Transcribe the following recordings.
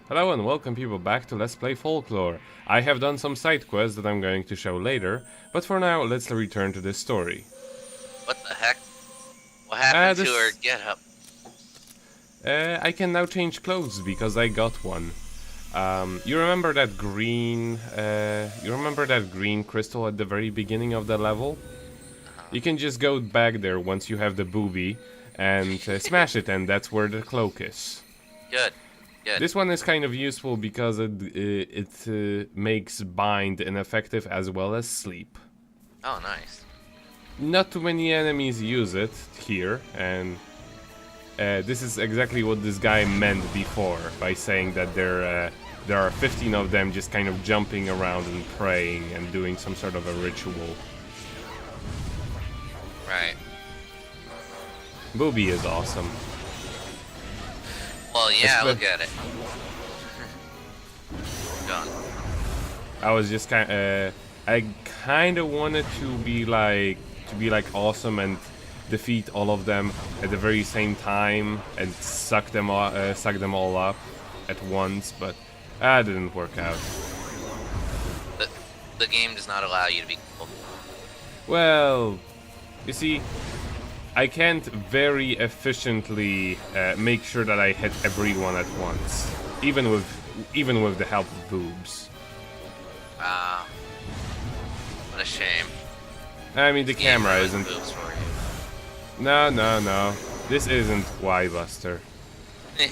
Hello and welcome people back to Let's Play Folklore. I have done some side quests that I'm going to show later, but for now let's return to this story. What the heck? What happened to her this... getup? I can now change clothes because I got one. You remember that green... you remember that green crystal at the very beginning of the level? You can just go back there once you have the booby and smash it, and that's where the cloak is. Good. Good. This one is kind of useful because it makes bind ineffective as well as sleep. Oh, nice. Not too many enemies use it here, and this is exactly what this guy meant before by saying that there are 15 of them just kind of jumping around and praying and doing some sort of a ritual. Right. Booby is awesome. Well, yeah, look at it. Gone. I was just I kind of wanted to be like awesome and defeat all of them at the very same time and suck them all up at once, but that didn't work out. The game does not allow you to be cool. Well, you see, I can't very efficiently make sure that I hit everyone at once, even with the help of boobs. Ah, what a shame. I mean, the This game camera ruins isn't. boobs for No. This isn't Y-Buster. you.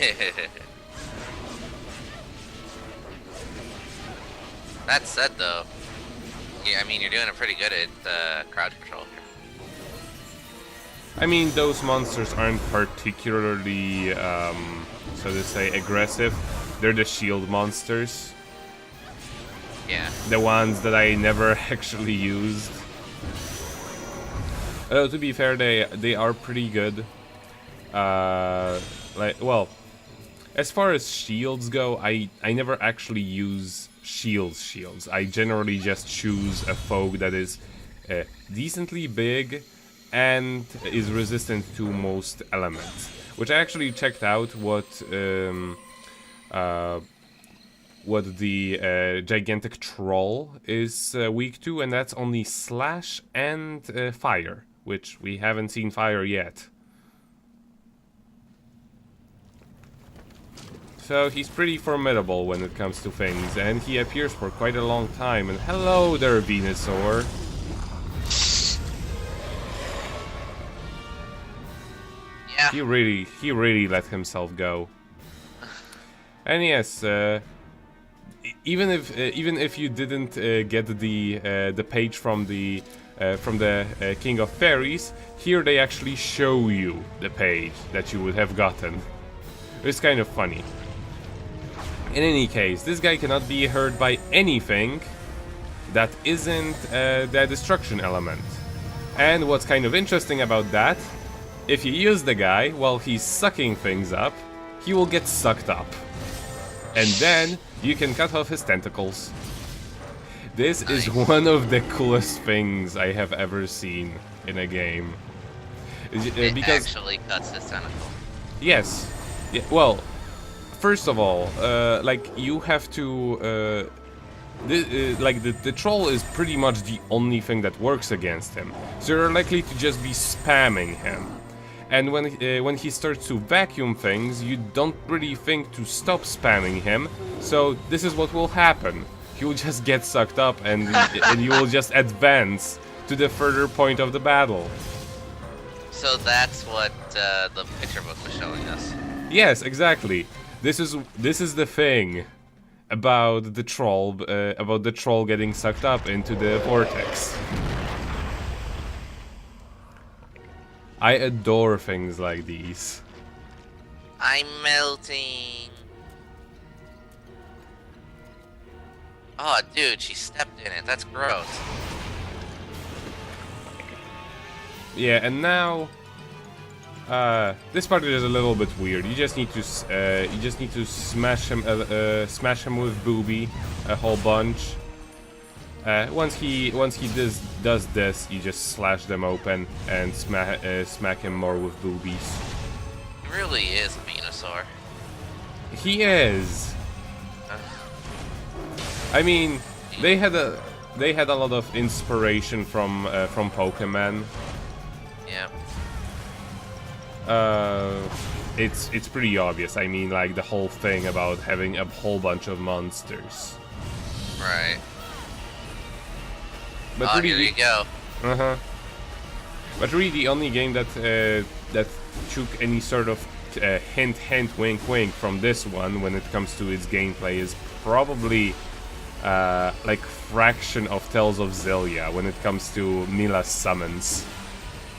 That said, though, yeah, I mean, you're doing it pretty good at crowd control here. I mean, those monsters aren't particularly, so to say, aggressive. They're the shield monsters. Yeah. The ones that I never actually used. Although, to be fair, they are pretty good. Well, as far as shields go, I never actually use shields. I generally just choose a foe that is decently big and is resistant to most elements. Which I actually checked out what the gigantic troll is weak to, and that's only slash and fire, which we haven't seen fire yet. So he's pretty formidable when it comes to things, and he appears for quite a long time. And hello there, Venusaur. Yeah. He really let himself go. And yes, even if you didn't get the page from the King of Fairies, here they actually show you the page that you would have gotten. It's kind of funny. In any case, this guy cannot be hurt by anything that isn't the destruction element. And what's kind of interesting about that, if you use the guy while he's sucking things up, he will get sucked up. And then you can cut off his tentacles. This is one of the coolest things I have ever seen in a game. It Because actually cuts his tentacle. yes, yeah, well, first of all, like you have to, the troll is pretty much the only thing that works against him. So you're likely to just be spamming him. And when he starts to vacuum things, you don't really think to stop spamming him. So this is what will happen. He will just get sucked up, and you will just advance to the further point of the battle. So that's what the picture book was showing us. Yes, exactly. This is the thing about the troll getting sucked up into the vortex. I adore things like these. I'm melting. Oh, dude, she stepped in it. That's gross. Yeah, and now this part is a little bit weird. You just need to smash him with Booby a whole bunch. Once he does this, you just slash them open and smack him more with boobies. He really is a Venusaur. He is. I mean, they had a lot of inspiration from Pokemon. Yeah. It's pretty obvious. I mean, like the whole thing about having a whole bunch of monsters. Right. But Oh, really, here you go. But really, the only game that that took any sort of hint, wink, wink from this one when it comes to its gameplay is probably like fraction of Tales of Xillia when it comes to Mila's summons.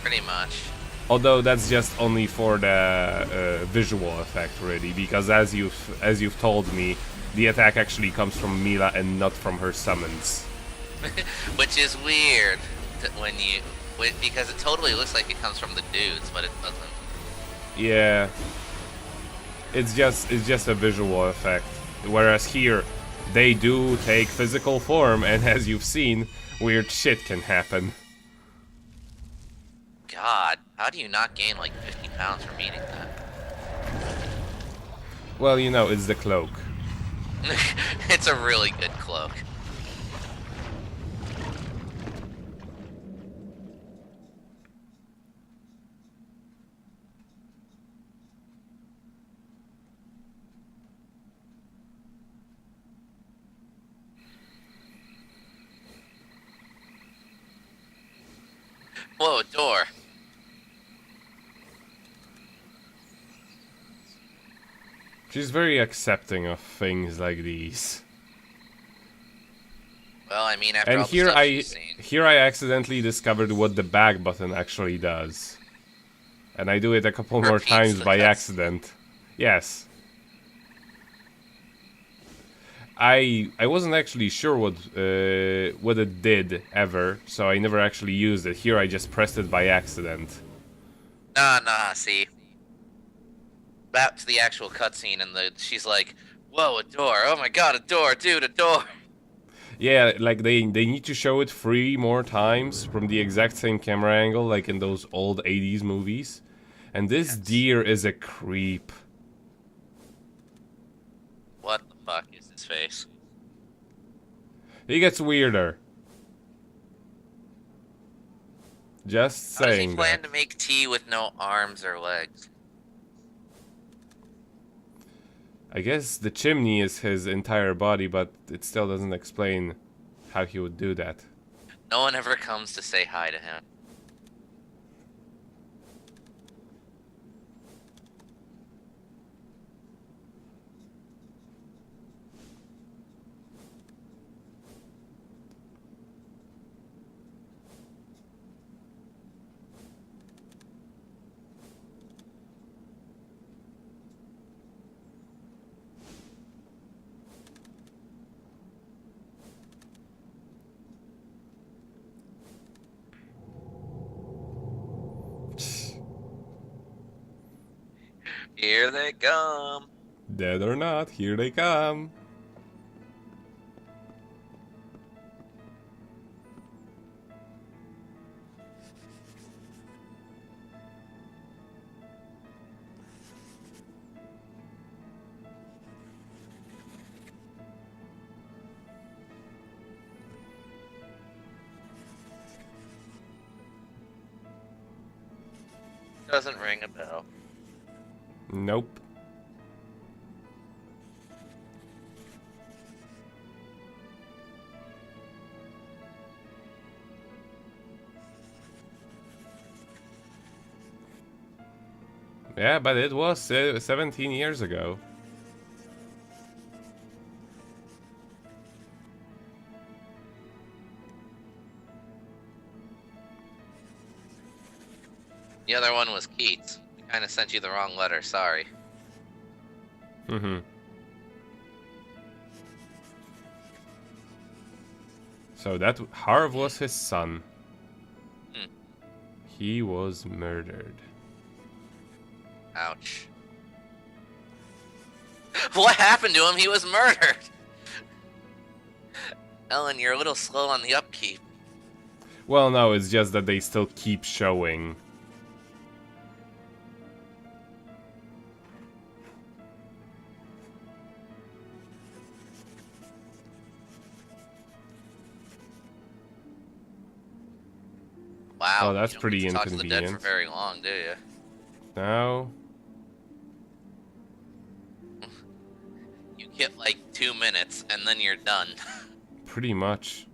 Pretty much. Although that's just only for the visual effect, really, because as you've told me, the attack actually comes from Mila and not from her summons. Which is weird because it totally looks like it comes from the dudes, but it doesn't. Yeah, it's just a visual effect. Whereas here, they do take physical form, and as you've seen, weird shit can happen. God, how do you not gain like 50 pounds from eating that? Well, you know, it's the cloak. It's a really good cloak. Whoa, door. She's very accepting of things like these. Well, I mean, after And all the stuff she's seen. here I accidentally discovered what the back button actually does. And I do it a couple more Repeats times the by cutscene. accident. Yes. I wasn't actually sure what it did ever, so I never actually used it. Here I just pressed it by accident. Nah, see. That's the actual cutscene, and she's like, whoa, a door. Oh my god, a door, dude, a door. Yeah, like they need to show it 3 more times from the exact same camera angle, like in those old 80s movies. And this deer is a creep. What the fuck is his face? He gets weirder. Just How does he saying plan that. to make tea with no arms or legs? I guess the chimney is his entire body, but it still doesn't explain how he would do that. No one ever comes to say hi to him. Here they come. Dead or not, here they come. Doesn't ring a bell. Nope. Yeah, but it was 17 years ago. The other one was Keats. We kind of sent you the wrong letter, sorry. Mm-hmm. So that Harv was his son. He was murdered. Ouch. What happened to him? He was murdered! Ellen, you're a little slow on the upkeep. Well, no, it's just that they still keep showing. wow. Oh, that's You don't get pretty to talk to the dead for inconvenient. very long, do you? Now, You get like 2 minutes, and then you're done. pretty much.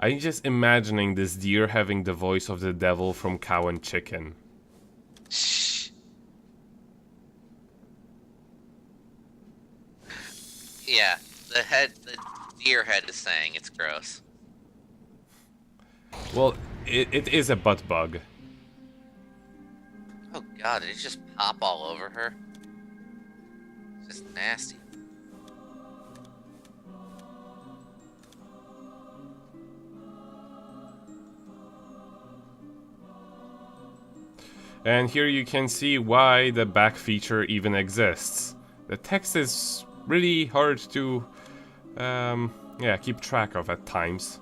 I'm just imagining this deer having the voice of the devil from Cow and Chicken. Yeah, the deer head is saying it's gross. Well, it is a butt bug. Oh god, did it just pop all over her? It's just nasty. And here you can see why the back feature even exists. The text is really hard to yeah, keep track of at times.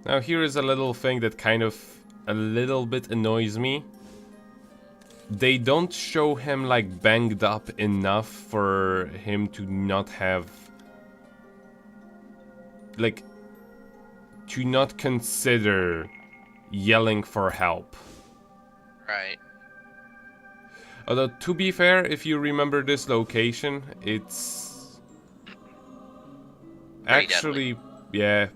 Now here is a little thing that kind of a little bit annoys me. They don't show him like banged up enough for him to not have like to not consider yelling for help. Right. Although to be fair, if you remember this location, it's Pretty actually yeah.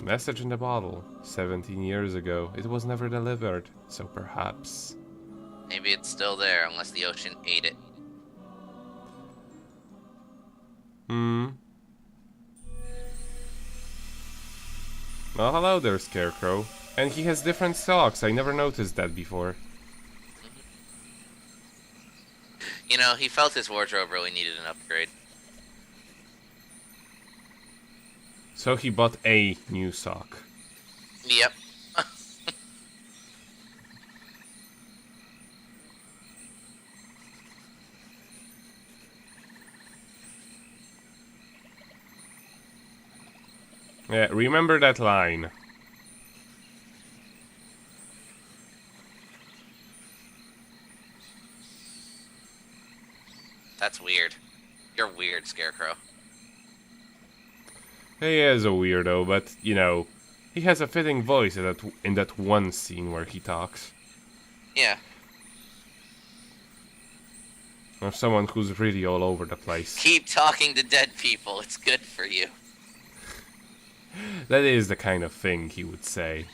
Message in the bottle. 17 years ago. It was never delivered, so perhaps. Maybe it's still there, unless the ocean ate it. Well, hello there, Scarecrow. And he has different socks. I never noticed that before. You know, he felt his wardrobe really needed an upgrade. So he bought a new sock. Yep. Yeah, remember that line. That's weird. You're weird, Scarecrow. He is a weirdo, but, you know, he has a fitting voice in that one scene where he talks. Yeah. Or someone who's really all over the place. Keep talking to dead people. It's good for you. That is the kind of thing he would say.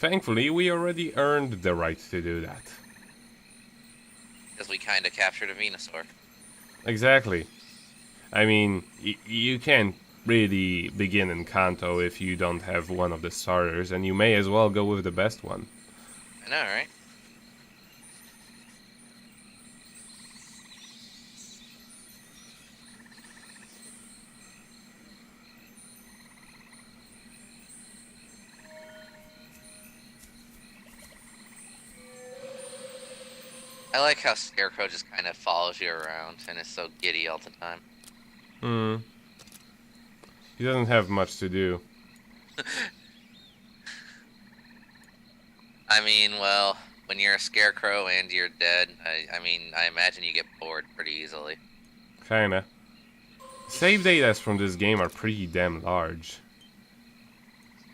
Thankfully, we already earned the right to do that. Because we kind of captured a Venusaur. Exactly. I mean, you can't really begin in Kanto if you don't have one of the starters, and you may as well go with the best one. I know, right? I like how Scarecrow just kind of follows you around and is so giddy all the time. Hmm. He doesn't have much to do. I mean, well, when you're a Scarecrow and you're dead, I mean, I imagine you get bored pretty easily. Kinda. Save datas from this game are pretty damn large.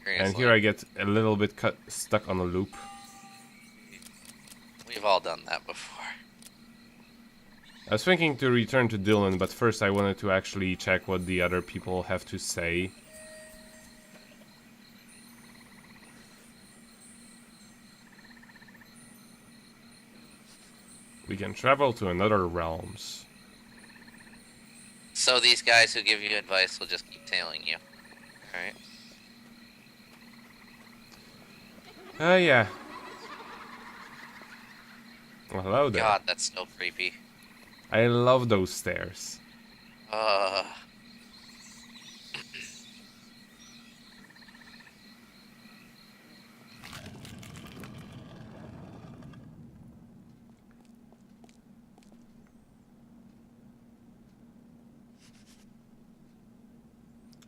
And Seriously. here I get a little bit stuck on a loop. We've all done that before. I was thinking to return to Dylan, but first I wanted to actually check what the other people have to say. We can travel to another realms. So these guys who give you advice will just keep tailing you. Alright. Yeah. Well, hello there. God, that's so creepy. I love those stairs.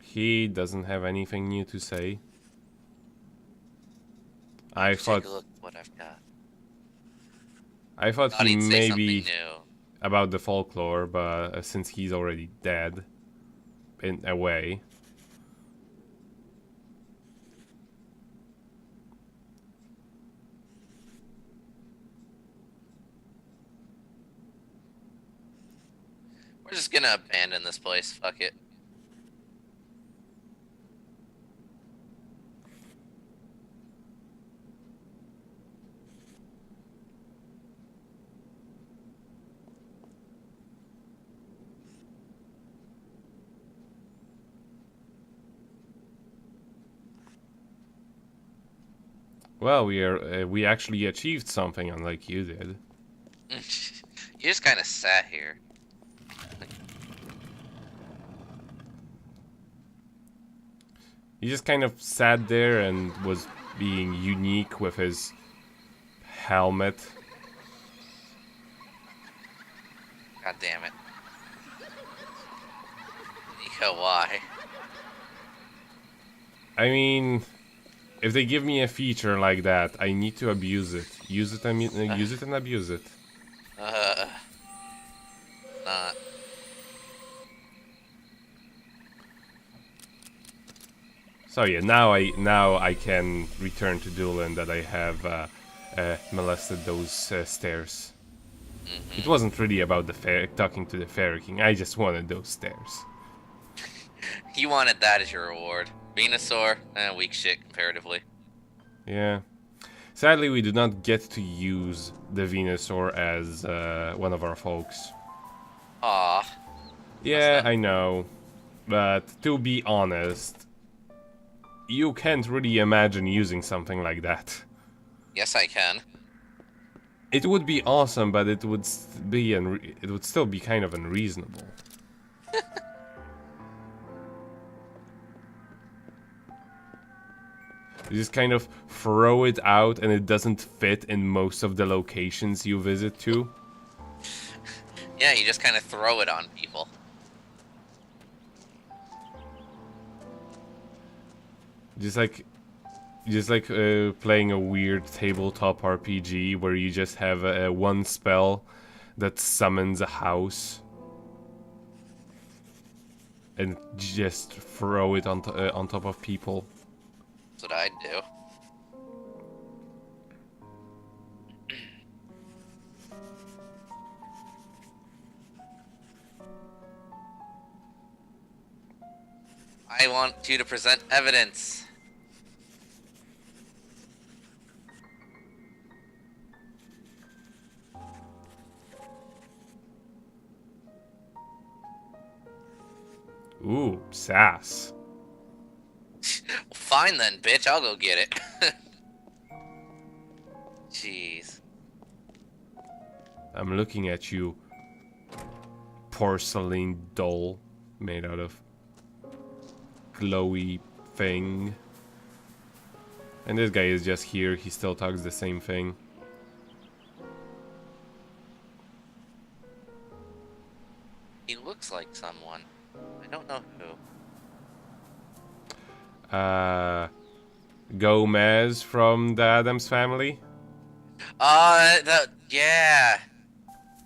He doesn't have anything new to say. I thought. Take a look at what I've got. I thought he He'd say maybe something new. about the folklore, but since he's already dead, in a way. We're just gonna abandon this place. Fuck it. Well, we actually achieved something, unlike you did. You just kind of sat here. He just kind of sat there and was being unique with his helmet. God damn it. Nico, why? I mean, if they give me a feature like that, I need to abuse it. Use it and use it and abuse it. Not. So yeah, now I can return to Dylan that I have molested those stairs. Mm-hmm. It wasn't really about the talking to the Fairy King. I just wanted those stairs. You wanted that as your reward. Venusaur, weak shit comparatively. Yeah. Sadly, we do not get to use the Venusaur as one of our folks. Aw. Yeah, I know. But to be honest, you can't really imagine using something like that. Yes, I can. It would be awesome, but it would still be kind of unreasonable. You just kind of throw it out and it doesn't fit in most of the locations you visit to. Yeah, you just kind of throw it on people. Just like playing a weird tabletop RPG where you just have one spell that summons a house and just throw it on top of people. That's what I'd do. I want you to present evidence. Ooh, sass. Fine then, bitch. I'll go get it. Jeez. I'm looking at you, porcelain doll made out of glowy thing. And this guy is just here. He still talks the same thing. Gomez from the Addams Family? Yeah.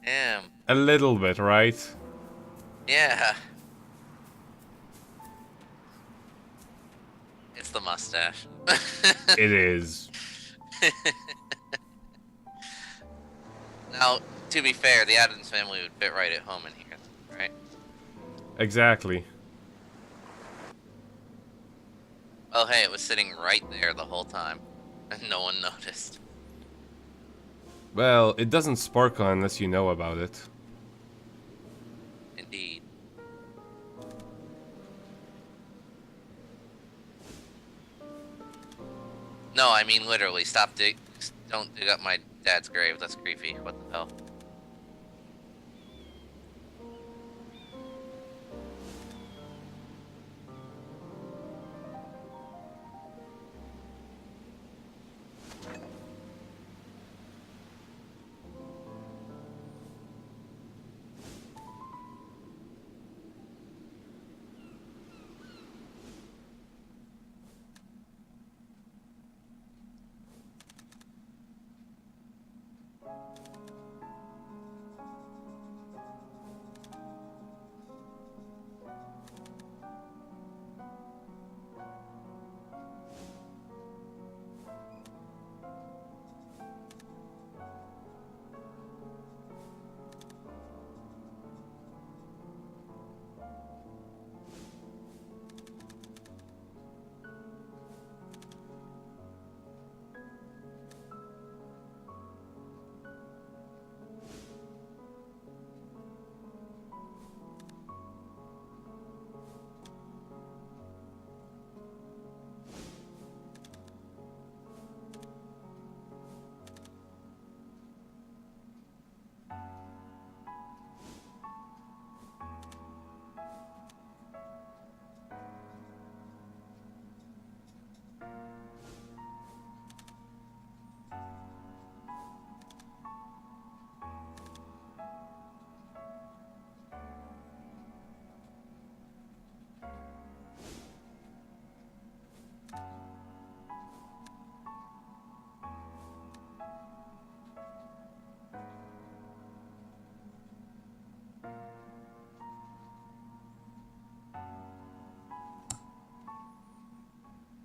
Him. A little bit, right? Yeah. It's the mustache. It is. Now, to be fair, the Addams family would fit right at home in here, right? Exactly. Oh, hey, it was sitting right there the whole time, and no one noticed. Well, it doesn't sparkle unless you know about it. Indeed. No, I mean literally. Don't dig up my dad's grave. That's creepy. What the hell?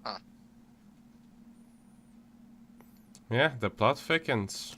Huh. Yeah, the plot thickens.